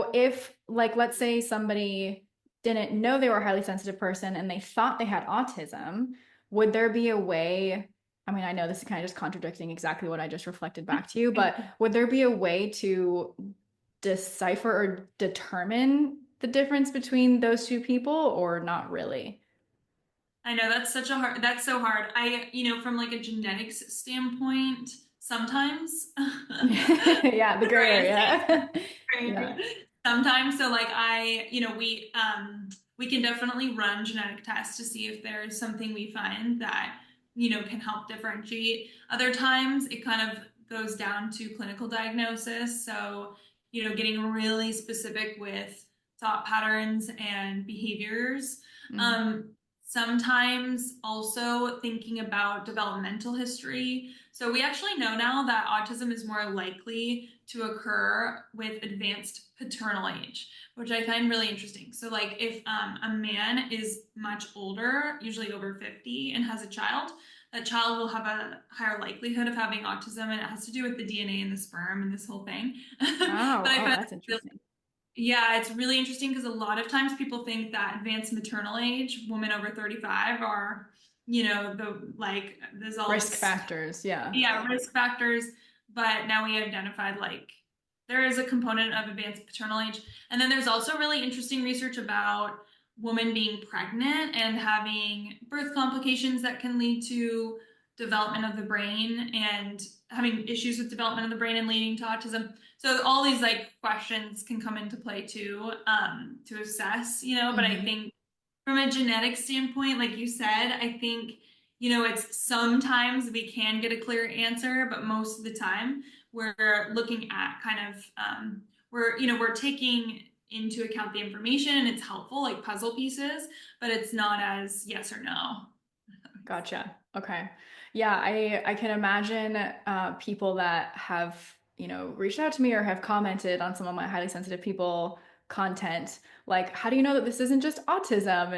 So if, like, let's say somebody didn't know they were a highly sensitive person and they thought they had autism, would there be a way? I mean, I know this is kind of just contradicting exactly what I just reflected back to you, but would there be a way to decipher or determine the difference between those two people, or not really? I know that's so hard. From like a genetics standpoint, sometimes Yeah, the gray Sorry, area. gray area. Yeah. Sometimes, so like we can definitely run genetic tests to see if there's something we find that, can help differentiate. Other times it kind of goes down to clinical diagnosis. So, getting really specific with thought patterns and behaviors. Mm. Um, Sometimes also thinking about developmental history. So we actually know now that autism is more likely to occur with advanced paternal age, which I find really interesting. So, like, if a man is much older, usually over 50, and has a child, that child will have a higher likelihood of having autism, and it has to do with the DNA in the sperm and this whole thing. Oh, But I oh, find that's really, interesting. yeah, it's really interesting because a lot of times people think that advanced maternal age, women over 35, are, there's all Risk this, factors, yeah. yeah, risk factors. But now we identified like there is a component of advanced paternal age. And then there's also really interesting research about women being pregnant and having birth complications that can lead to development of the brain and having issues with development of the brain and leading to autism. So all these like questions can come into play too, to assess, but I Hmm. think from a genetic standpoint, like you said, I think, it's sometimes we can get a clear answer, but most of the time we're looking at kind of, we're taking into account the information and it's helpful, like puzzle pieces, but it's not as yes or no. Gotcha. Okay. Yeah, I can imagine people that have, reached out to me or have commented on some of my highly sensitive people content. Like, how do you know that this isn't just autism?